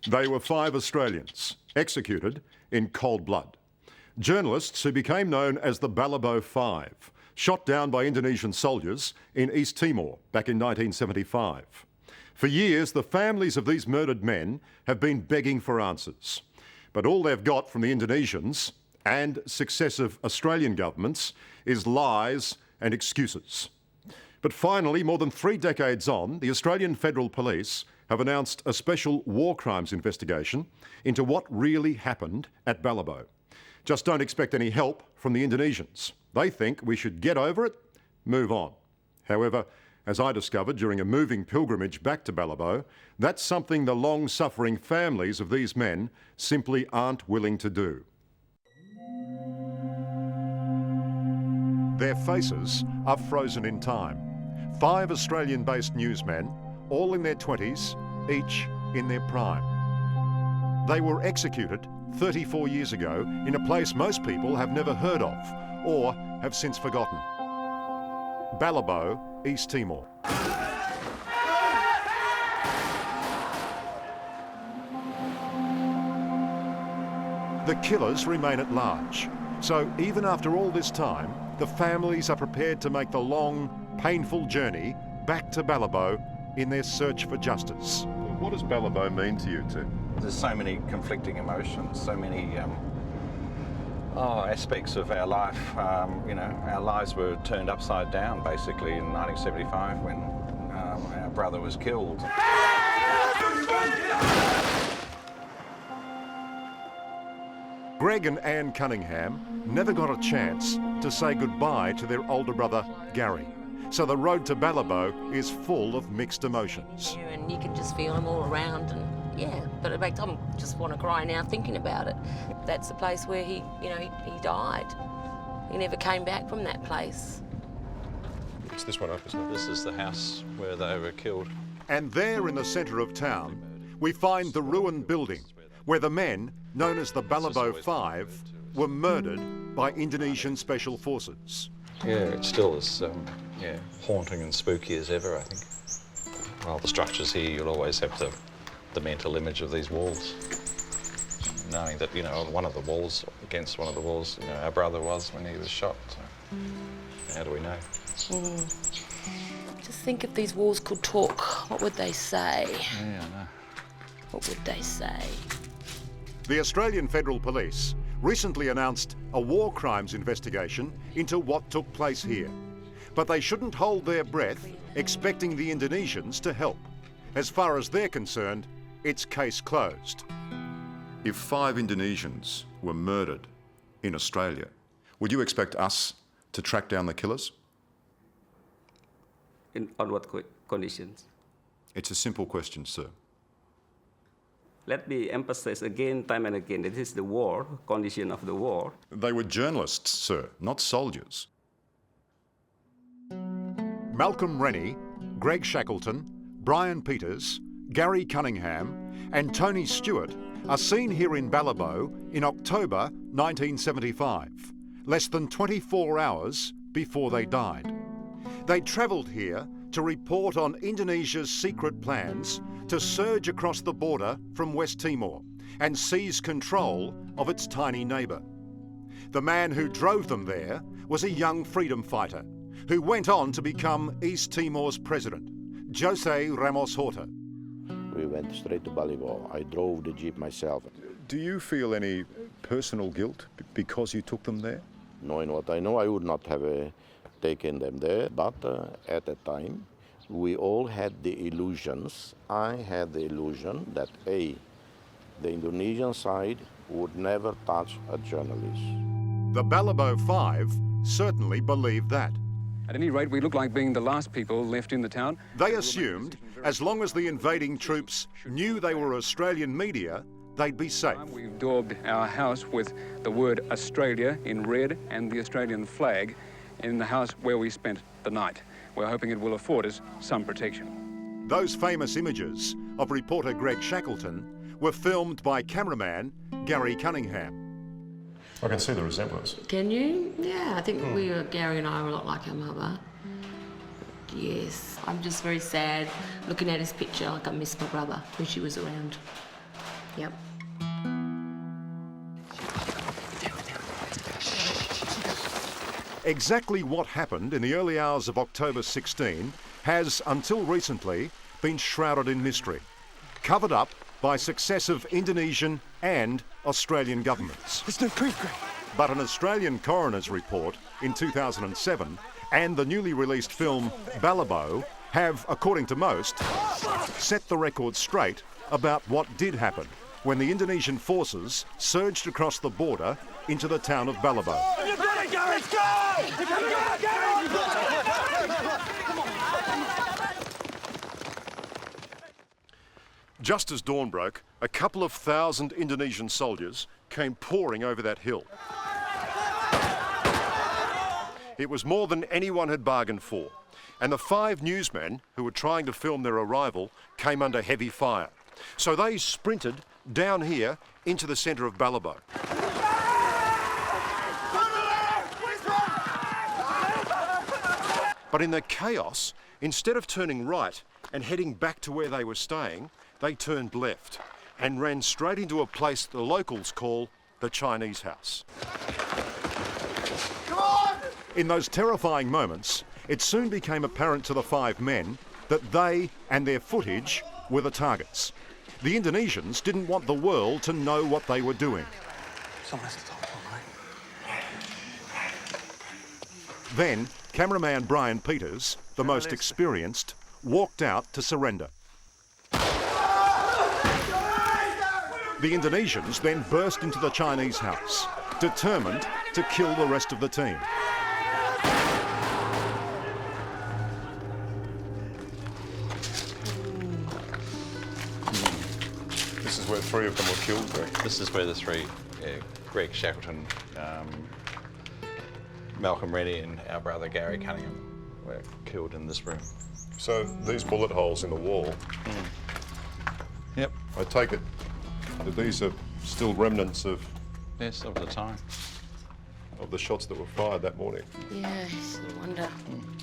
They were 5 Australians, executed in cold blood. Journalists who became known as the Balibo 5, shot down by Indonesian soldiers in East Timor back in 1975. For years, the families of these murdered men have been begging for answers. But all they've got from the Indonesians and successive Australian governments is lies and excuses. But finally, more than 3 decades on, the Australian Federal Police have announced a special war crimes investigation into what really happened at Balibo. Just don't expect any help from the Indonesians. They think we should get over it, move on. However, as I discovered during a moving pilgrimage back to Balibo, that's something the long-suffering families of these men simply aren't willing to do. Their faces are frozen in time. 5 Australian-based newsmen, all in their 20s, each in their prime. They were executed 34 years ago in a place most people have never heard of or have since forgotten. Balibo, East Timor. The killers remain at large. So even after all this time, the families are prepared to make the long, painful journey back to Balibo in their search for justice. What does Balibo mean to you two? There's so many conflicting emotions, so many aspects of our life. You know, our lives were turned upside down basically in 1975 when our brother was killed. Greg and Anne Cunningham never got a chance to say goodbye to their older brother, Gary. So the road to Balibo is full of mixed emotions. Yeah, and you can just feel them all around, and yeah, but in fact, I just want to cry now thinking about it. That's the place where he died. He never came back from that place. It's this one up, isn't it? This is the house where they were killed. And there in the centre of town, we find the ruined building where the men, known as the Balibo 5, were murdered by Indonesian Special Forces. Yeah, it's still as haunting and spooky as ever, I think. Well, the structures here, you'll always have the mental image of these walls. Knowing that, you know, one of the walls, against one of the walls, you know, our brother was when he was shot. So how do we know? Just think if these walls could talk, what would they say? Yeah, I know. What would they say? The Australian Federal Police recently announced a war crimes investigation into what took place here. But they shouldn't hold their breath expecting the Indonesians to help. As far as they're concerned, it's case closed. If 5 Indonesians were murdered in Australia, would you expect us to track down the killers? On what conditions? It's a simple question, sir. Let me emphasize again, time and again, that this is the war, condition of the war. They were journalists, sir, not soldiers. Malcolm Rennie, Greg Shackleton, Brian Peters, Gary Cunningham and Tony Stewart are seen here in Balibo in October 1975, less than 24 hours before they died. They travelled here to report on Indonesia's secret plans to surge across the border from West Timor and seize control of its tiny neighbour. The man who drove them there was a young freedom fighter who went on to become East Timor's president, Jose Ramos Horta. We went straight to Balibo. I drove the jeep myself. Do you feel any personal guilt because you took them there? Knowing what I know, I would not have taken them there, but at that time, we all had the illusions. I had the illusion that the Indonesian side would never touch a journalist. The Balibo 5 certainly believed that. At any rate, we look like being the last people left in the town. They assumed as long as the invading troops knew they were Australian media, they'd be safe. We've daubed our house with the word Australia in red and the Australian flag in the house where we spent the night. We're hoping it will afford us some protection. Those famous images of reporter Greg Shackleton were filmed by cameraman Gary Cunningham. I can see the resemblance. Can you? Yeah, I think Gary and I are a lot like our mother. Yes, I'm just very sad looking at his picture, like I miss my brother when she was around. Yep. Exactly what happened in the early hours of October 16 has, until recently, been shrouded in mystery, covered up by successive Indonesian and Australian governments. There's no proof, Greg. But an Australian coroner's report in 2007 and the newly released film Balibo have, according to most, set the record straight about what did happen when the Indonesian forces surged across the border into the town of Balibo. You've got it, Gary! Let's go! You've got it, Gary! Just as dawn broke, a couple of thousand Indonesian soldiers came pouring over that hill. It was more than anyone had bargained for, and the 5 newsmen who were trying to film their arrival came under heavy fire. So they sprinted down here into the centre of Balibo. But in the chaos, instead of turning right and heading back to where they were staying, they turned left and ran straight into a place the locals call the Chinese house. Come on! In those terrifying moments, it soon became apparent to the 5 men that they and their footage were the targets. The Indonesians didn't want the world to know what they were doing. Someone has to talk, right? Then, cameraman Brian Peters, the most experienced, walked out to surrender. The Indonesians then burst into the Chinese house, determined to kill the rest of the team. This is where 3 of them were killed, Greg. This is where the 3, Greg Shackleton, Malcolm Rennie and our brother Gary Cunningham were killed in this room. So these bullet holes in the wall, Yep. I take it that these are still remnants of Yes, of the time. the shots that were fired that morning. Yes, I wonder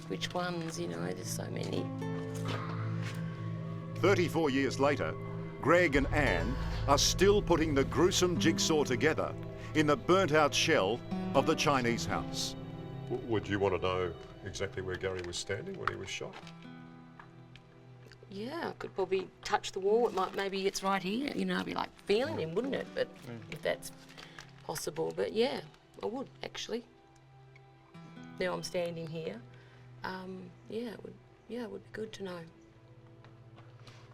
which ones, you know, there's so many. 34 years later, Greg and Anne are still putting the gruesome jigsaw together in the burnt-out shell of the Chinese house. Would you want to know exactly where Gary was standing when he was shot? Yeah, I could probably touch the wall. It might, maybe it's right here. You know, I'd be like feeling him, wouldn't it? But if that's possible, but yeah, I would actually. Now I'm standing here. Yeah, it would be good to know.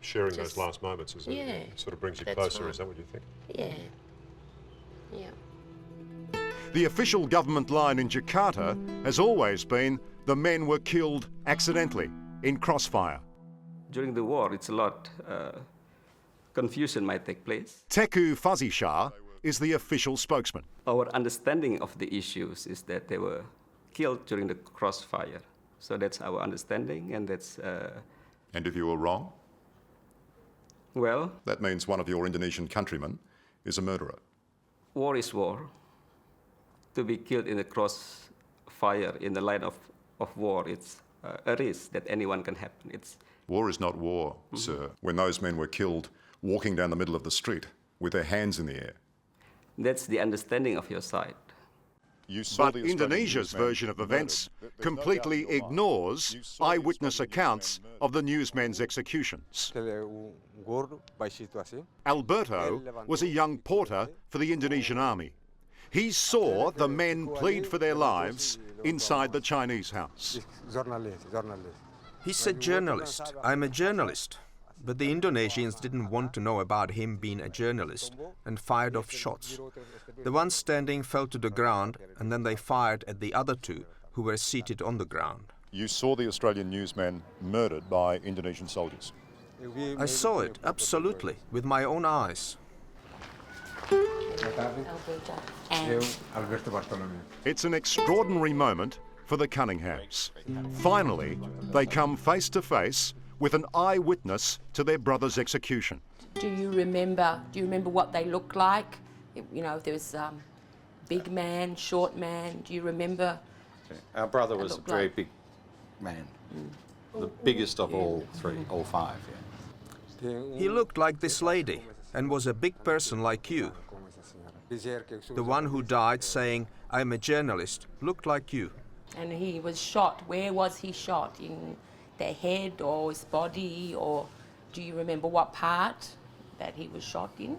Sharing Just- those last moments, is it? yeah, It sort of brings you that's closer, right. is that what you think? Yeah, yeah. The official government line in Jakarta has always been the men were killed accidentally in crossfire. During the war, it's a lot confusion might take place. Teku Fazishah is the official spokesman. Our understanding of the issues is that they were killed during the crossfire. So that's our understanding, and that's, And if you were wrong, well, that means one of your Indonesian countrymen is a murderer. war is war. To be killed in a crossfire in the line of war, it's a risk that anyone can happen. War is not war, sir. When those men were killed walking down the middle of the street with their hands in the air. That's the understanding of your side. You saw But the Australian Indonesia's newsman version of murdered. events There's no completely doubt in your mind. ignores You saw the eyewitness Australian accounts newsman of the newsmen's executions. situasi. Alberto was a young porter for the Indonesian army. He saw the men plead for their lives inside the Chinese house. Jurnalis. He said journalist. I'm a journalist. But the Indonesians didn't want to know about him being a journalist and fired off shots. The one standing fell to the ground and then they fired at the other 2 who were seated on the ground. You saw the Australian newsman murdered by Indonesian soldiers. I saw it, absolutely, with my own eyes. Alberto. And Alberto Bartolomeu. It's an extraordinary moment for the Cunninghams. Finally, they come face to face with an eyewitness to their brother's execution. do you remember what they looked like? You know, if there was big man, short man, do you remember? Our brother That was a looked very like- big man. The biggest of all 3, all 5, yeah. He looked like this lady. and was a big person like you. The one who died saying, "I'm a journalist," looked like you. And he was shot. Where was he shot? In the head or his body? Or do you remember what part that he was shot in?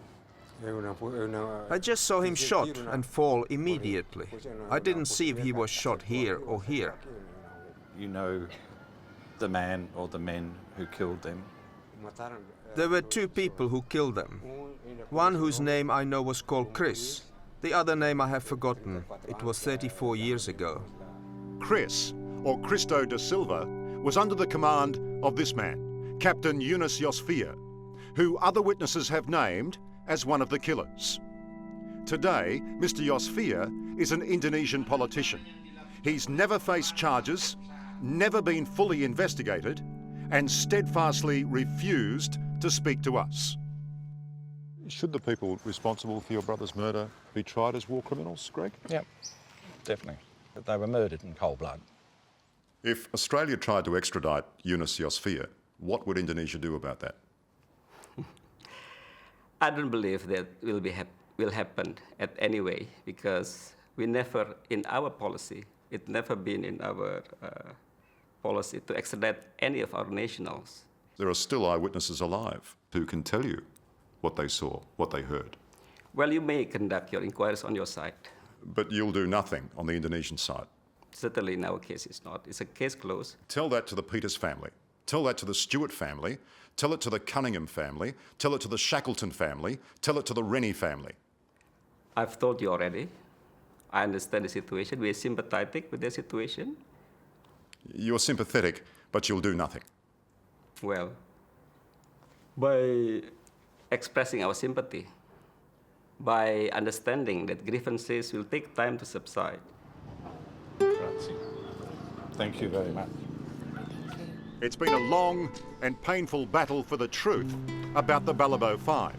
I just saw him shot and fall immediately. I didn't see if he was shot here or here. You know the man or the men who killed them? There were two people who killed them. One whose name I know was called Chris. The other name I have forgotten. It was 34 years ago. Chris, or Cristo da Silva, was under the command of this man, Captain Yunus Yosfia, who other witnesses have named as one of the killers. Today, Mr. Yosfia is an Indonesian politician. He's never faced charges, never been fully investigated, and steadfastly refused to speak to us. Should the people responsible for your brother's murder be tried as war criminals, Greg? Yep, definitely. They were murdered in cold blood. If Australia tried to extradite Yunus Yosfia, what would Indonesia do about that? I don't believe that will happen at any way, because we never, in our policy, it never been in our policy to extradite any of our nationals. There are still eyewitnesses alive who can tell you what they saw, what they heard. Well, you may conduct your inquiries on your side. But you'll do nothing on the Indonesian side. Certainly in our case it's not. It's a case closed. Tell that to the Peters family. Tell that to the Stewart family. Tell it to the Cunningham family. Tell it to the Shackleton family. Tell it to the Rennie family. I've told you already. I understand the situation. We are sympathetic with their situation. You're sympathetic, but you'll do nothing. Well, by expressing our sympathy, by understanding that grievances will take time to subside. Thank you very much. It's been a long and painful battle for the truth about the Balibo 5.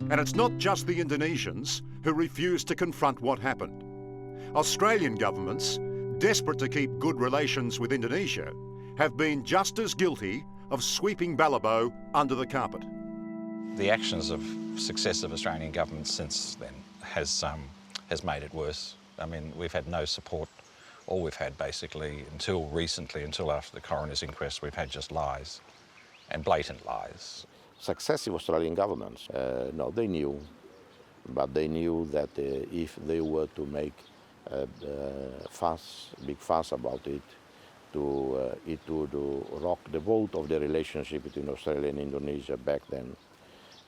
And it's not just the Indonesians who refuse to confront what happened. Australian governments, desperate to keep good relations with Indonesia, have been just as guilty of sweeping Balibo under the carpet. The actions of successive Australian governments since then has made it worse. I mean, we've had no support. All we've had basically until recently, until after the coroner's inquest, we've had just lies and blatant lies. Successive Australian governments, no, they knew, but they knew that if they were to make a big fuss about it, it would rock the boat of the relationship between Australia and Indonesia back then.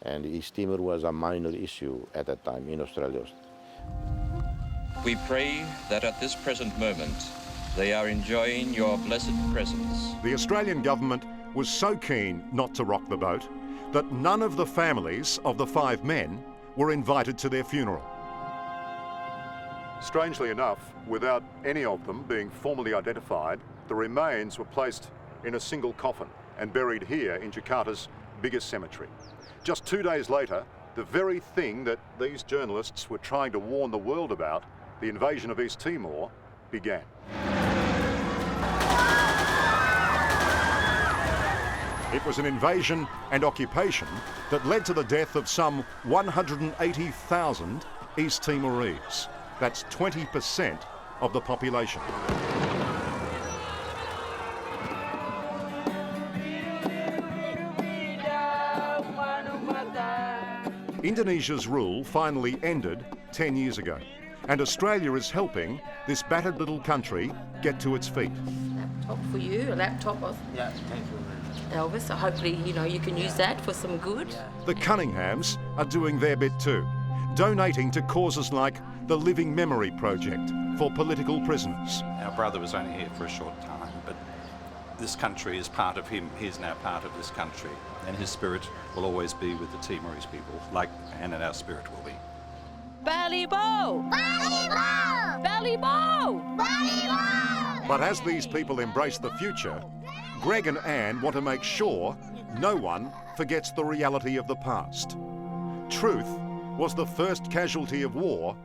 And East Timor was a minor issue at that time in Australia. We pray that at this present moment they are enjoying your blessed presence. The Australian government was so keen not to rock the boat that none of the families of the 5 men were invited to their funeral. Strangely enough, without any of them being formally identified, the remains were placed in a single coffin and buried here in Jakarta's biggest cemetery. Just 2 days later, the very thing that these journalists were trying to warn the world about, the invasion of East Timor, began. It was an invasion and occupation that led to the death of some 180,000 East Timorese. That's 20% of the population. Indonesia's rule finally ended 10 years ago, and Australia is helping this battered little country get to its feet. Laptop for you, a laptop of Elvis, so hopefully, you can use that for some good. The Cunninghams are doing their bit too, donating to causes like the Living Memory Project for political prisoners. Our brother was only here for a short time, but this country is part of him. He's now part of this country, and his spirit will always be with the Timorese people, and our spirit will be. Balibo! Balibo! Balibo! Balibo! But as these people embrace the future, Greg and Anne want to make sure no one forgets the reality of the past. Truth was the first casualty of war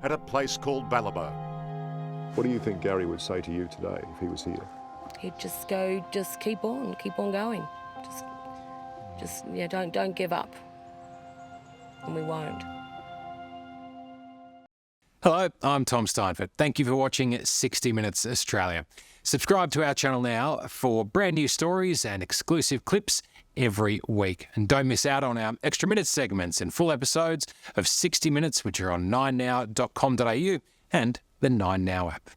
at a place called Balibo. What do you think Gary would say to you today if he was here? He'd just go, just keep on going. Just yeah, don't give up. And we won't. Hello, I'm Tom Steinfort. Thank you for watching 60 Minutes Australia. Subscribe to our channel now for brand new stories and exclusive clips every week. And don't miss out on our extra minutes segments and full episodes of 60 Minutes, which are on 9now.com.au and the 9Now app.